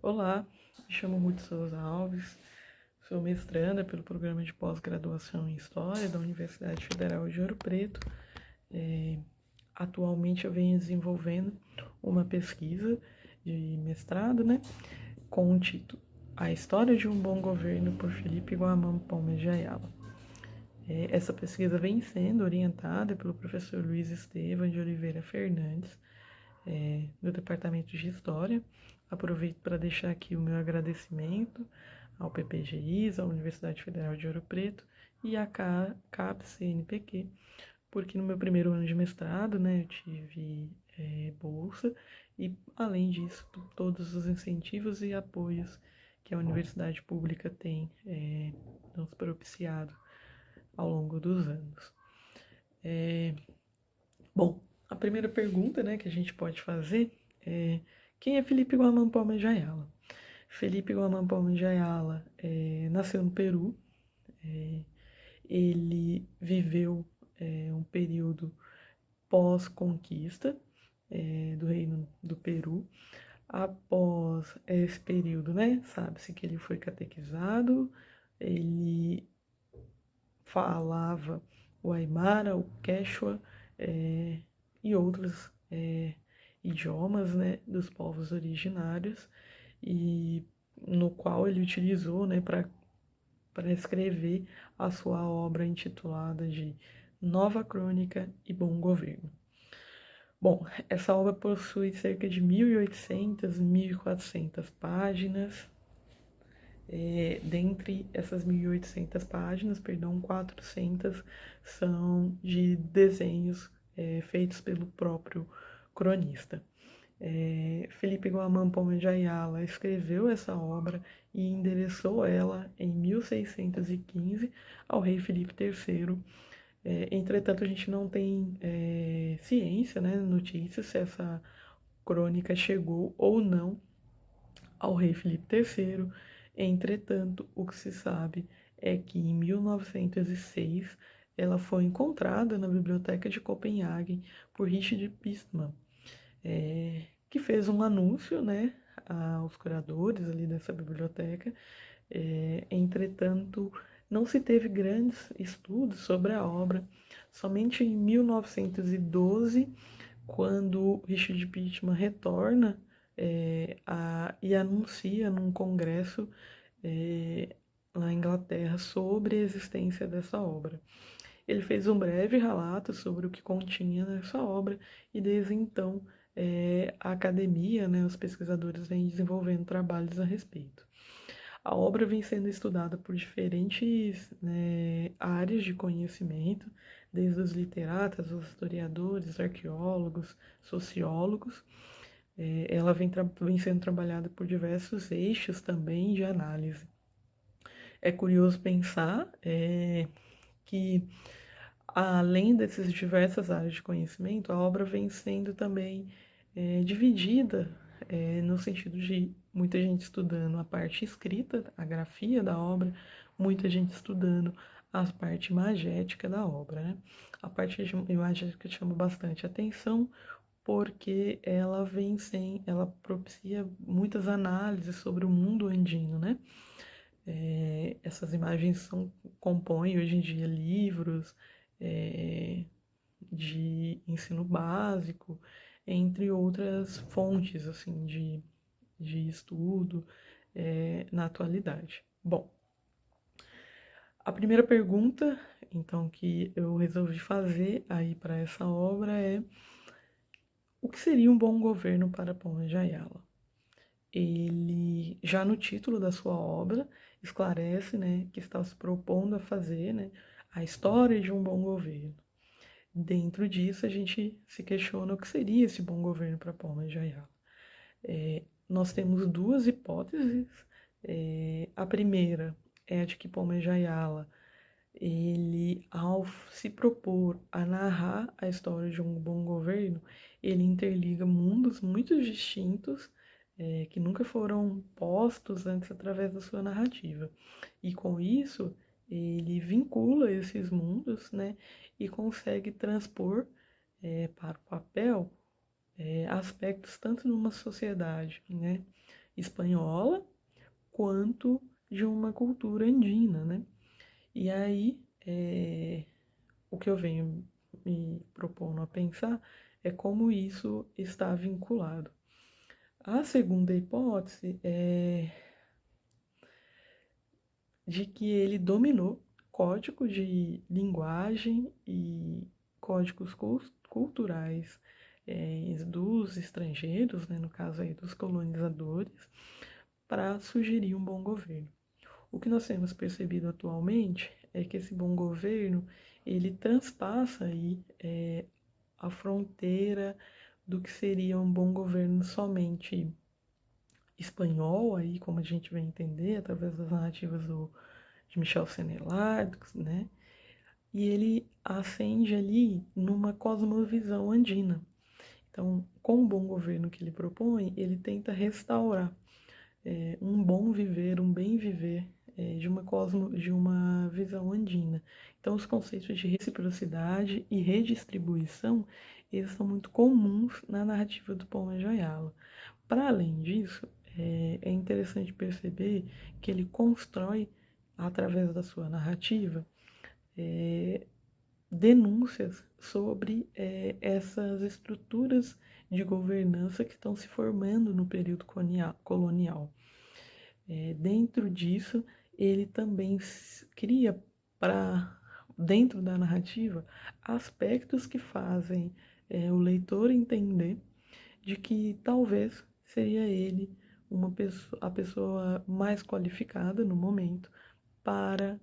Olá, me chamo Ruth Souza Alves, sou mestranda pelo Programa de Pós-Graduação em História da Universidade Federal de Ouro Preto. Atualmente eu venho desenvolvendo uma pesquisa de mestrado, com o título A História de um Bom Governo por Felipe Guamão Palma de Ayala. Essa pesquisa vem sendo orientada pelo professor Luiz Estevam de Oliveira Fernandes, do Departamento de História. Aproveito para deixar aqui o meu agradecimento ao PPGIS, à Universidade Federal de Ouro Preto e à CAPES-CNPq, porque no meu primeiro ano de mestrado, eu tive bolsa e, além disso, todos os incentivos e apoios que a universidade pública tem nos propiciado ao longo dos anos. Bom, a primeira pergunta, que a gente pode fazer é: quem é Felipe Guamán Palma de Ayala? Felipe Guamán Palma de Ayala nasceu no Peru. Ele viveu um período pós-conquista do Reino do Peru. Após esse período, sabe-se que ele foi catequizado, ele falava o Aimara, o Quechua e outros idiomas, dos povos originários, e no qual ele utilizou, para escrever a sua obra intitulada de Nova Crônica e Bom Governo. Bom, essa obra possui cerca de 1.800, 1.400 páginas. Dentre essas 1.800 páginas, 400 são de desenhos feitos pelo próprio cronista. Felipe Guamán Palma de Ayala escreveu essa obra e endereçou ela em 1615 ao rei Felipe III. Entretanto, a gente não tem ciência, notícias se essa crônica chegou ou não ao rei Felipe III. Entretanto, o que se sabe é que em 1906 ela foi encontrada na biblioteca de Copenhague por Richard Pistman, que fez um anúncio, aos curadores ali dessa biblioteca. Entretanto, não se teve grandes estudos sobre a obra. Somente em 1912, quando Richard Pistman retorna e anuncia num congresso na Inglaterra sobre a existência dessa obra. Ele fez um breve relato sobre o que continha nessa obra e desde então a academia, os pesquisadores vêm desenvolvendo trabalhos a respeito. A obra vem sendo estudada por diferentes áreas de conhecimento, desde os literatas, os historiadores, arqueólogos, sociólogos. Ela vem sendo trabalhada por diversos eixos também de análise. É curioso pensar que, além dessas diversas áreas de conhecimento, a obra vem sendo também dividida no sentido de muita gente estudando a parte escrita, a grafia da obra, muita gente estudando a parte imagética da obra. A parte imagética chama bastante atenção porque ela propicia muitas análises sobre o mundo andino, essas imagens compõem hoje em dia livros de ensino básico, entre outras fontes assim de estudo na atualidade. Bom, a primeira pergunta, então, que eu resolvi fazer aí para essa obra é: o que seria um bom governo para Palma de Ayala? Ele, já no título da sua obra, esclarece, que está se propondo a fazer, a história de um bom governo. Dentro disso, a gente se questiona o que seria esse bom governo para Palma de Ayala. Nós temos duas hipóteses. A primeira é a de que Palma de Ayala, ele, ao se propor a narrar a história de um bom governo, ele interliga mundos muito distintos que nunca foram postos antes através da sua narrativa. E com isso, ele vincula esses mundos, e consegue transpor para o papel aspectos tanto numa sociedade, espanhola quanto de uma cultura andina, né? E aí, o que eu venho me propondo a pensar é como isso está vinculado. A segunda hipótese é de que ele dominou código de linguagem e códigos culturais dos estrangeiros, né, no caso aí dos colonizadores, para sugerir um bom governo. O que nós temos percebido atualmente é que esse bom governo ele transpassa aí a fronteira do que seria um bom governo somente espanhol, aí como a gente vai entender através das narrativas de Michel Senelard, né? E ele ascende ali numa cosmovisão andina. Então, com o bom governo que ele propõe, ele tenta restaurar um bom viver, um bem viver de uma visão andina. Então, os conceitos de reciprocidade e redistribuição, eles são muito comuns na narrativa do Paulo Joyala. Para além disso, é interessante perceber que ele constrói, através da sua narrativa, denúncias sobre essas estruturas de governança que estão se formando no período colonial. Dentro disso, ele também cria para dentro da narrativa aspectos que fazem o leitor entender de que talvez seria ele a pessoa mais qualificada no momento para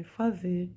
fazer